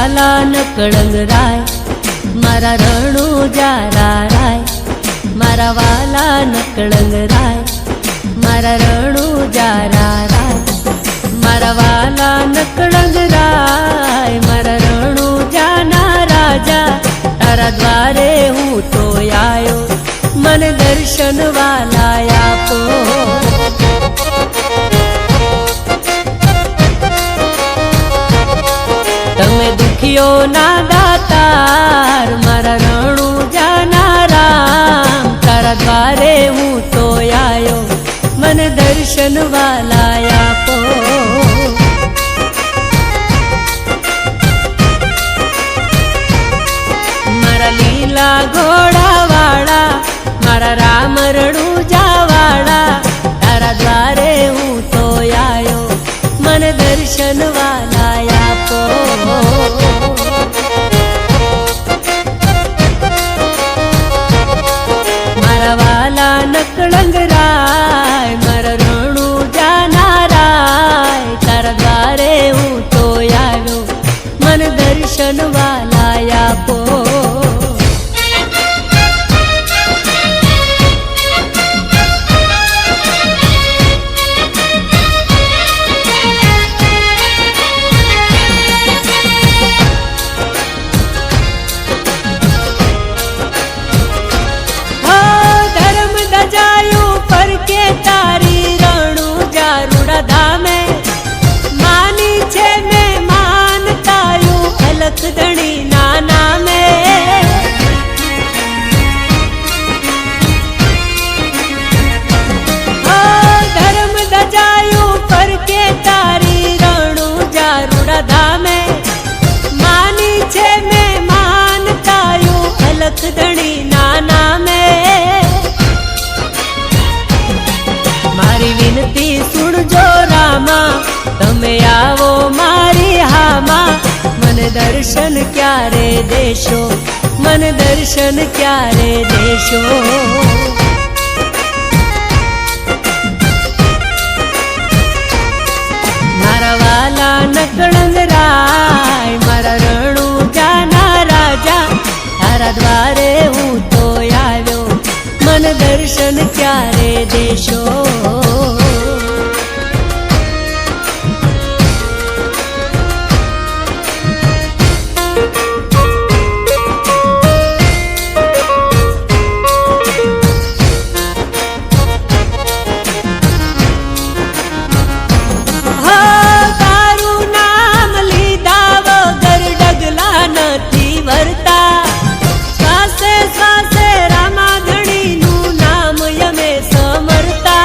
વાલા નકળંગ રાય, મારા રણુજા રાય, મારા વાલા નકળંગ રાય, મારા રણુજા રાય, મારા વાલા નકળંગ રાય, મારા રણુજા ના રાજા, તારા દ્વારે હું તો આયો, મને દર્શન વાલા આપો. તમે દુખીઓ ના દાતાર, મારા રણુજા ના રામ, તારા દ્વારે હું તો આયો, મને દર્શન વાલા આપો. મારા લીલા ઘોડા વાળા, મારા રામ રણુજા વાળા, તારા દ્વારે હું તો આયો, મને દર્શન વાલા આપો. મારા વાલા નકળંગ રાય, મારા રણુજા ના રાય, તારા દ્વારે હું તો આવ્યો, મને દર્શન વાલા આપો. તારી રણુજા રૂડા ધામે માની છે મેં માનતાયું, અલખ ધણી ના નામે. ધર્મ દજાયું પર કે તારી રણુજા રૂડા ધામે માની છે મેં માનતાયું, અલખ ધણી ના નામે. મારી વિનતી સુણજો રામા, તમે આવો મારી હામા, મને દર્શન ક્યારે દેશો, મને દર્શન ક્યારે દેશો. મારા વાલા નકળંગ રાય, મારા રણુજા ના રાજા, તારા દ્વારે હું તો આવ્યો, મને દર્શન ક્યારે દેશો. તારું નામ લીધા વગર ડગલા નથી વરતા, શ્વાસે શ્વાસે રામા ધણીનું નામ યમે સમરતા.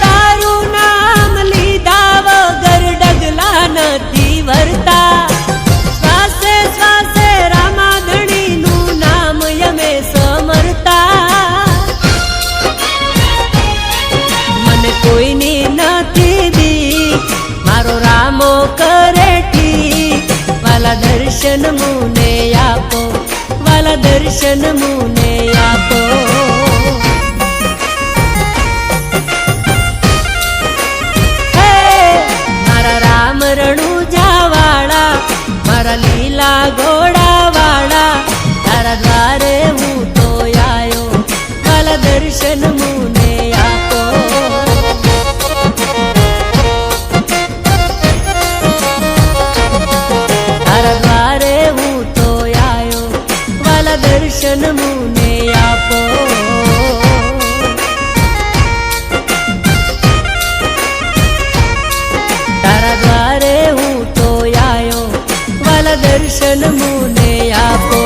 તારું નામ લીધા વગર ડગલા નથી વરતા, શ્વાસે શ્વાસે રામા ધણીનું નામ યમે સમરતા. મને કોઈની નથી દી, મારો રામો કરે ઠીક, વાલા દર્શન મુને આપો, વાલા દર્શન મુને આપો. મારા રામ રણુજા વાળા, મારા લીલા ઘોડા વાળા, તારા દ્વારે હું તો આયો, વાલા દર્શન મુને આપો. તારા દ્વારે હું તો આયો, વાલા દર્શન મુને આપો. તારા દ્વારે હું તો આયો, વાલા દર્શન મુને આપો.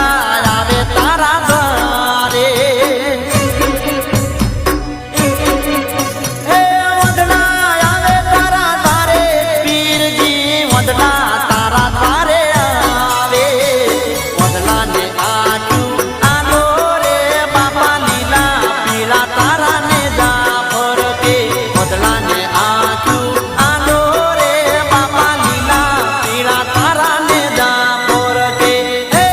વદલા આવે તારા દ્વારે હે વદલા આવે તારા દ્વારે પીરજી વદલા તારા દ્વારે આવે વદલાને આટલું આલો રે બાપા લીલા પીળા તારા ને જાફર કે વદલાને આટલું આલો રે બાપા લીલા પીળા તારા ને જાફર કે હે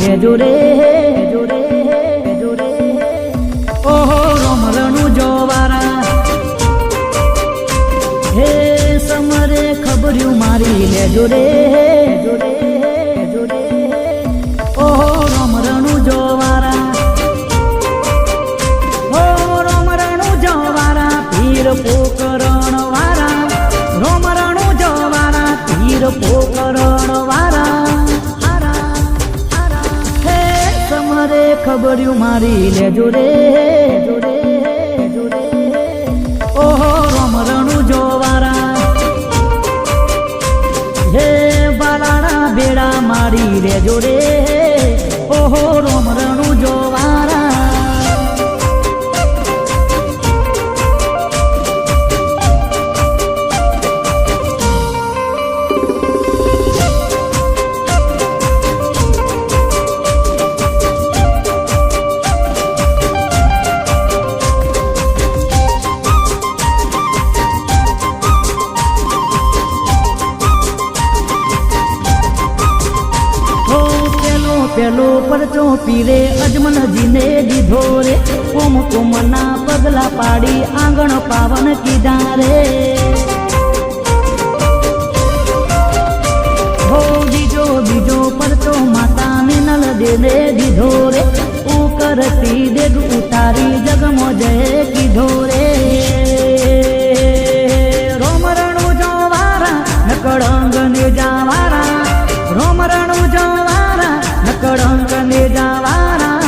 લેજો રે જોરે જોરે ઓહો રોમરણું જોવારા હે સમરે ખબર્યું મારી લેજો રે જોરે જોરે ઓહો રોમરણું જોવારા ઓ રોમરણું જોવારા પીર પોકરણ વારા રોમરણું જોવારા પીર પોકરણ વારા હે સમરે ખબર્યું મારી લેજો રે જોરે જોરે ઓહો રોમરણું જોવારા હે બાલાડા બેડા મારી લેજો રે ઓહો રોમરણું જોવારા પેલો પરચો પીરે અજમલજીને દીધો રે ઓમ કોમના પગલા પાડી આંગણ પાવન કીધા રે હો બીજો બીજો પરચો માતાને નલ દેને દીધો રે કરતી દેગ ઉતારી જગમો જય કીધો રે રોમરણું જોવારા નકળંગ ને જાવારા રોમરણું જોવારા નકળંગ ને જાવારા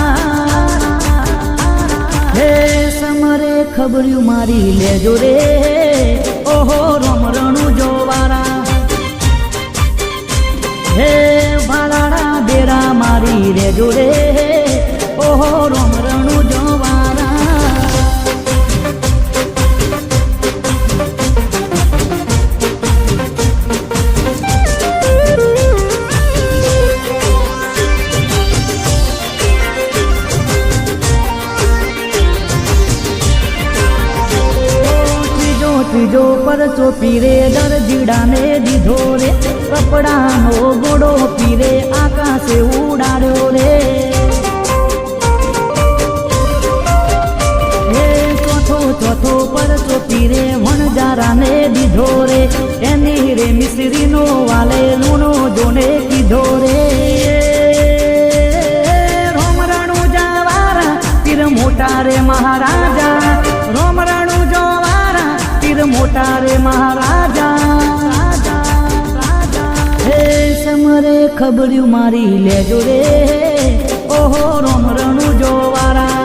હે સમરે ખબર્યું મારી લેજો રે ઓહો રોમરણું જોવારા હે ભાલાડા બેડા મારી લેજો રે ઓહો રોમરણું જોવારા ત્રીજો પરચો પીરે દરજીડાને દીધો રે કપડાનો ગોળો પીરે આકાશે ઉડાડ્યો રે ચોથો પરચો પીરે વણજારાને દીધો રે એની રે મિશ્રીનો વાલે લૂણો જોને કીધો રે રોમરણું જવારા પીર મોટા રે મહારાજા રોમરણું જોવારા પીર મોટા રે મહારાજા હે સમરે ખબર્યું મારી લેજો રે ઓહો રોમરણું જોવારા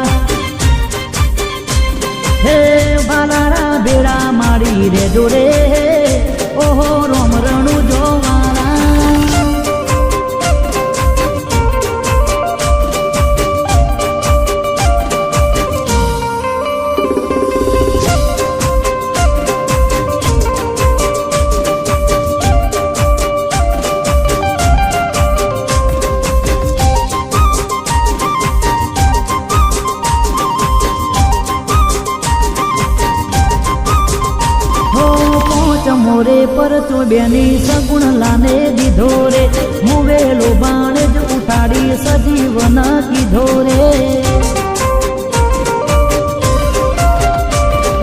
હે બાલાડા બેડા મારી રેજો રે ઓહો રોમરણું જોવારા મોરે પરચો બેની સગુણ લાને દીધો રે મુવેલો બાણ જ ઉઠાડી સજીવન કીધો રે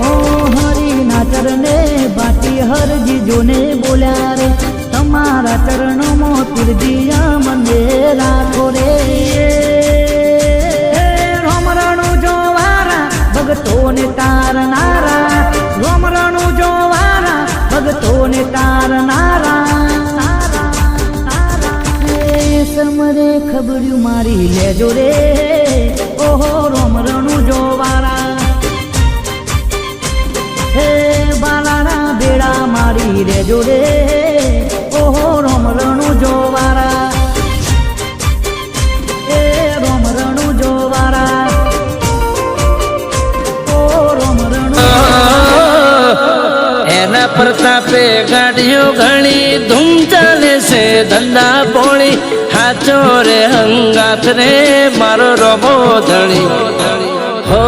ઓ હરિના ચરણે બાટી હરજી જોને બોલ્યા રે તમારા ચરણોમાં પીરજી મને રાખો રે રોમરણું જોવારા ભગતોને તારનારા રોમરણું જોવારા ભગતોને તારનારા સમરે ખબર્યું મારી લેજો રે ઓહો રોમરણું જોવારા હે બાલાડા બેડા મારી રેજો રે ઓહો રોમરણું જોવારા હે રોમરણું જોવારા ઓ રોમરણું એના પ્રતાપે ગાડીઓ ઘણી ધૂમ ચાલે છે ધંધા પોણી હાચો રે હંગાત રે મારો રોબો ધણી હો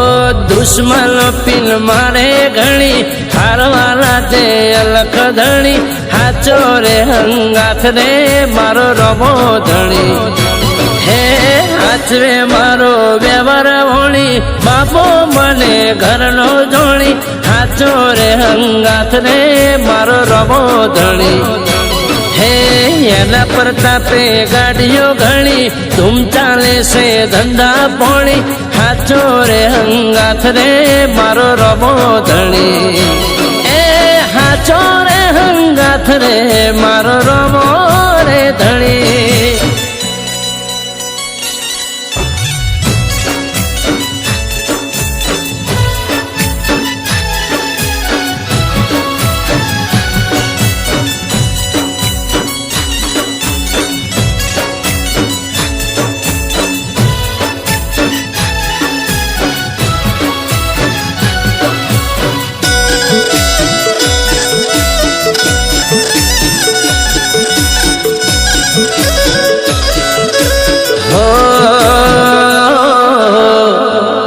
દુશ્મન પીન મારે ઘણી હારવાલા તે અલખ ધણી હાચો રે હંગાત રે મારો રોબો ધણી હે હાચવે મારો વ્યવહાર હોણી બાપો મને ઘરનો જોણી હાચો રે હંગાથ રે મારો રમો ધણી હે એના પ્રતાપે ગાડીઓ ઘણી ધૂમ ચાલે છે ધંધા પોણી હાચો રે હંગાથ રે મારો રમો ધણી એ હાચો રે હંગાથ રે મારો રમો રે ધણી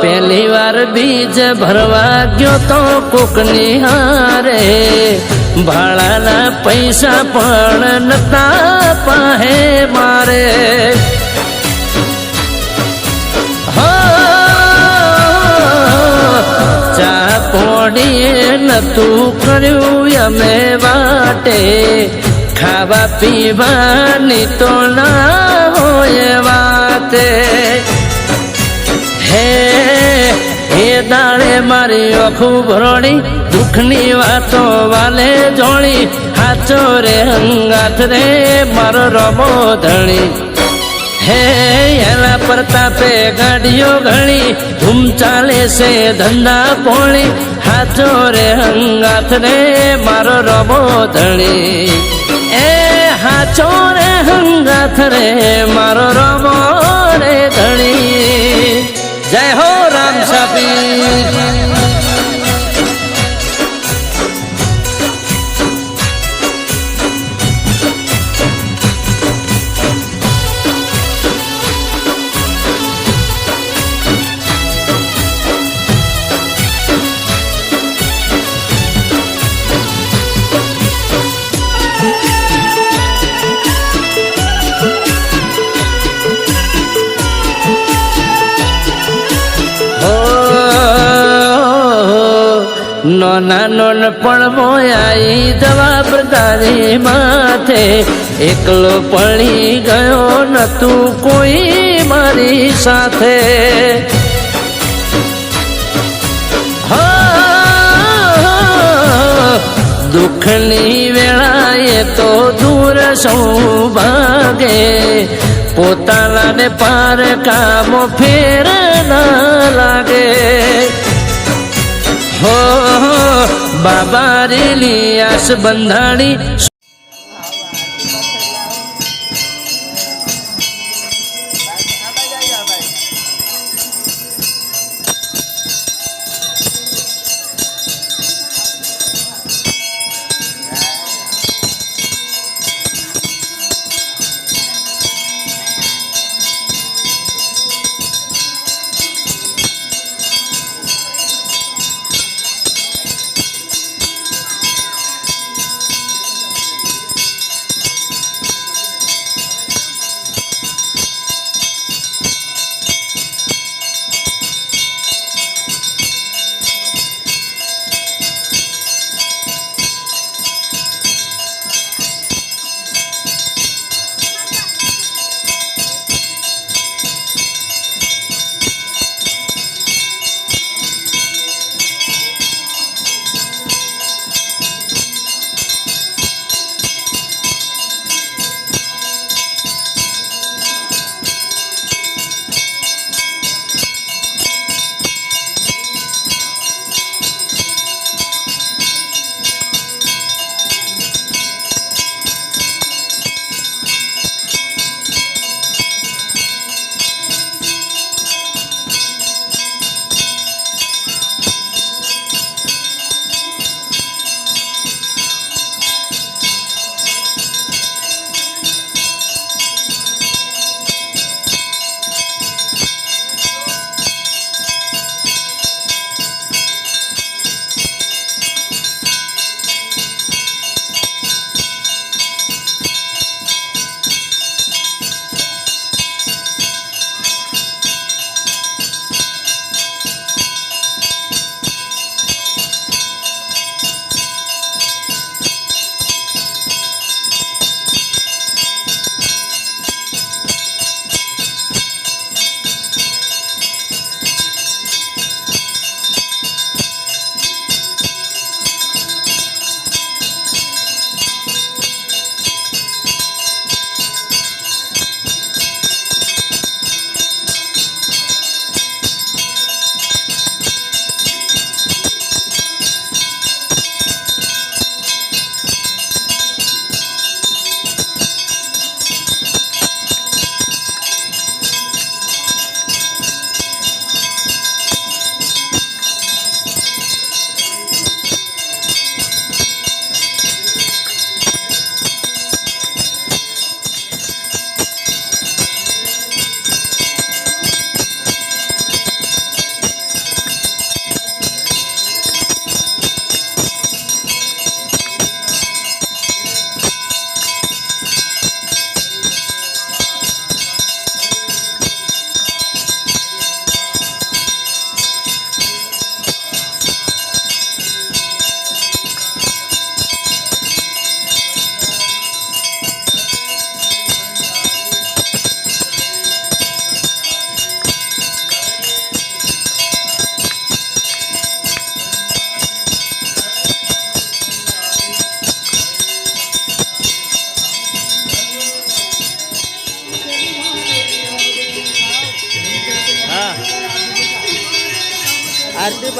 પહેલી વાર બીજ ભરવા ગયો તો કોકની હારે ભાડાના પૈસા પણ નતા પાહે મારે ચા પોડીએ નતું કર્યું અમે વાટે ખાવા પીવાની તો ના હોય વાતે હે એ દાડે મારી આખું ભરોણી દુઃખની વાતો વાલે જોણી હાચો રે હંગાથ રે મારો રમો ધણી હે એના પ્રતાપે ગાડીઓ ઘણી ધૂમ ચાલે છે ધંધા પોણી હાચો રે હંગાથ રે મારો રમો ધણી એ હાચો રે હંગાથ રે મારો રમો રે ધણી જય હો રામ સાપી નોના નોન પણ મોયાઈ જવાબદારી માથે એકલો પડી ગયો નતું કોઈ મારી સાથે દુઃખની વેળાએ તો દૂર સૌ ભાગે પોતાનાને પાર કામો ફેર ના લાગે હો બાબા રેલી આસ બંધાણી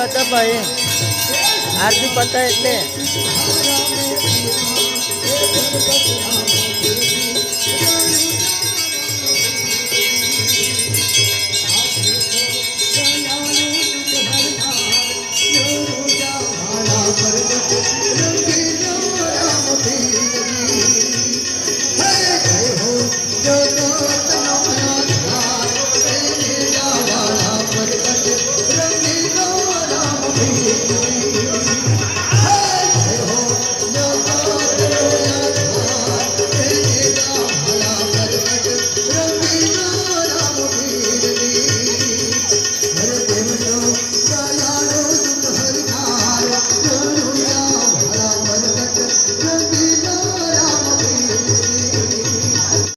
પતે ભાઈ આરતી પતે એટલે Thank you.